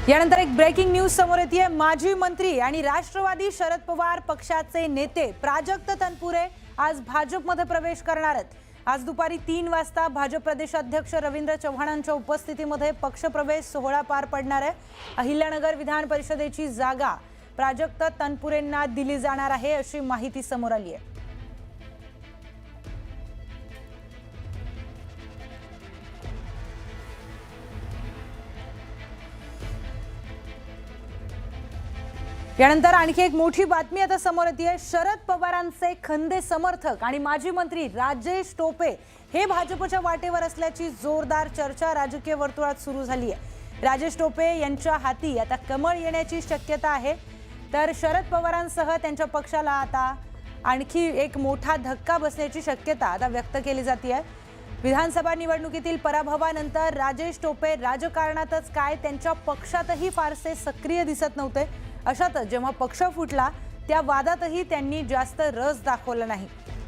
यानंतर एक breaking news समोर येते। माजी मंत्री आणि राष्ट्रवादी शरद पवार पक्षाचे नेते प्राजक्त तनपुरे आज भाजपमध्ये प्रवेश करणार आहेत। आज दुपारी 3 वाजता भाजप प्रदेशाध्यक्ष रवींद्र चव्हाणांच्या उपस्थितीमध्ये पक्षप्रवेश सोहळा पार पडणार आहे। अहिल्यानगर विधान परिषदेची जागा प्राजक्त तनपुरेंना दिली जाणार आहे अशी माहिती समोर आली आहे। यानंतर आणखी एक मोठी बातमी आता समोर येते। शरद पवारांचे खंदे समर्थक आणि माजी मंत्री राजेश टोपे हे भाजपच्या वाटेवर असल्याची जोरदार चर्चा राजकीय वर्तुळात सुरू झाली आहे। राजेश टोपे यांच्या हाती आता कमळ येण्याची शक्यता आहे, तर शरद पवारांसह त्यांच्या पक्षाला आता आणखी एक मोठा धक्का बसण्याची शक्यता आता व्यक्त केली जाते। विधानसभा निवडणुकीतील पराभवानंतर राजेश टोपे राजकारणातच काय त्यांच्या पक्षातही फारसे सक्रिय दिसत नव्हते। अशातच जेव्हा पक्ष फुटला त्या वादातही त्यांनी जास्त रस दाखवला नाही।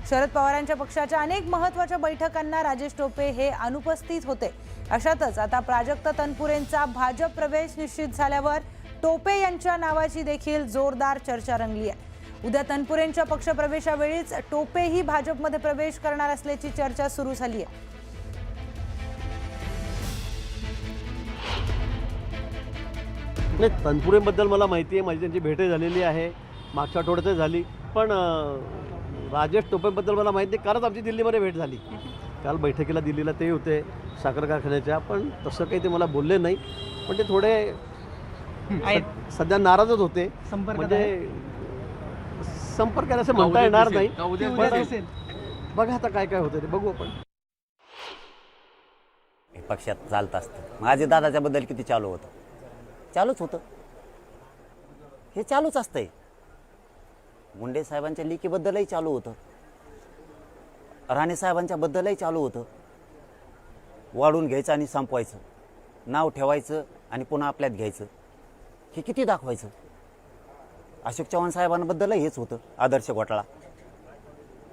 शरद पवारांच्या पक्षाच्या अनेक महत्त्वाच्या बैठकांना राजेश टोपे हे अनुपस्थित होते। अशातच आता प्राजक्त तनपुरेंचा भाजप प्रवेश निश्चित झाल्यावर टोपे यांच्या नावाची देखील जोरदार चर्चा रंगली आहे। उद्या तनपुरेंच्या पक्षप्रवेशावेळीच टोपेही भाजपमध्ये प्रवेश करणार असल्याची चर्चा सुरू झाली आहे। तनपुरेबद्दल मला माहिती आहे, माझी त्यांची भेट झालेली आहे, मागच्या आठवड्यात झाली। पण राजेश टोपेबद्दल मला माहिती नाही, कालच आमची दिल्लीमध्ये भेट झाली। काल बैठकीला दिल्लीला ते होते साखर कारखान्याच्या, पण तसं काही ते मला बोलले नाही। पण ते थोडे सध्या नाराजच होते, म्हणजे संपर्काने असं म्हणता येणार नाही। बघा आता काय काय होतं ते बघू आपण। पक्षात चालत असतं। माझे दादाच्या बद्दल किती चालू होतं, चालूच होतं, हे चालूच असतंय। मुंडे साहेबांच्या लिकीबद्दलही चालू होतं, राणे साहेबांच्या बद्दलही चालू होतं। वाढून घ्यायचं आणि संपवायचं, नाव ठेवायचं आणि पुन्हा आपल्यात घ्यायचं, हे किती दाखवायचं। अशोक चव्हाण साहेबांबद्दलही हेच होतं, आदर्श घोटाळा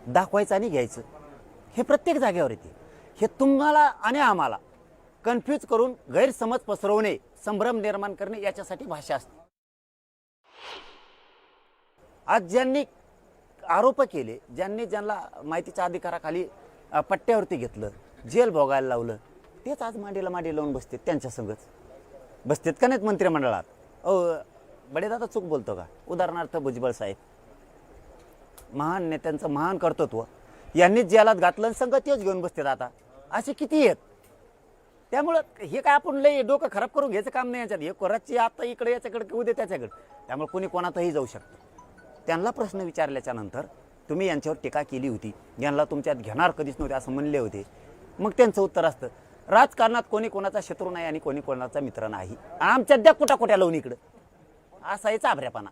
दाखवायचं आणि घ्यायचं, हे प्रत्येक जागेवर येते। हे तुम्हाला आणि आम्हाला कन्फ्यूज करून गैरसमज पसरवणे, संभ्रम निर्माण करणे याच्यासाठी भाषा असते। आज ज्यांनी आरोप केले, ज्यांना माहितीच्या अधिकाराखाली पट्ट्यावरती घेतलं, जेल भोगायला लावलं, तेच आज मांडीला मांडी लावून बसतात, त्यांच्या संगच बसतात का नाहीत मंत्रिमंडळात। बडे दादा चूक बोलतो का? उदाहरणार्थ भुजबळ साहेब, महान नेत्यांचं महान कर्तृत्व यांनी जेलात घातलं, संघ तेच घेऊन बसतात। आता असे किती आहेत? त्यामुळं हे काय आपण लई डोकं खराब करून घ्यायचं काम नाही याच्यात। हे कोराची आता इकडे याच्याकडे उद्या त्याच्याकडे, त्यामुळे कोणी कोणातही जाऊ शकतं। त्यांना प्रश्न विचारल्याच्या नंतर तुम्ही यांच्यावर टीका केली होती, यांना तुमच्यात घेणार कधीच नव्हते असं म्हणले होते, मग त्यांचं उत्तर असतं राजकारणात कोणी कोणाचा शत्रू नाही आणि कोणी कोणाचा मित्र नाही, आमच्यात द्या कुठा कुठ्या लावून इकडं, असा आहे चाभऱ्यापणा।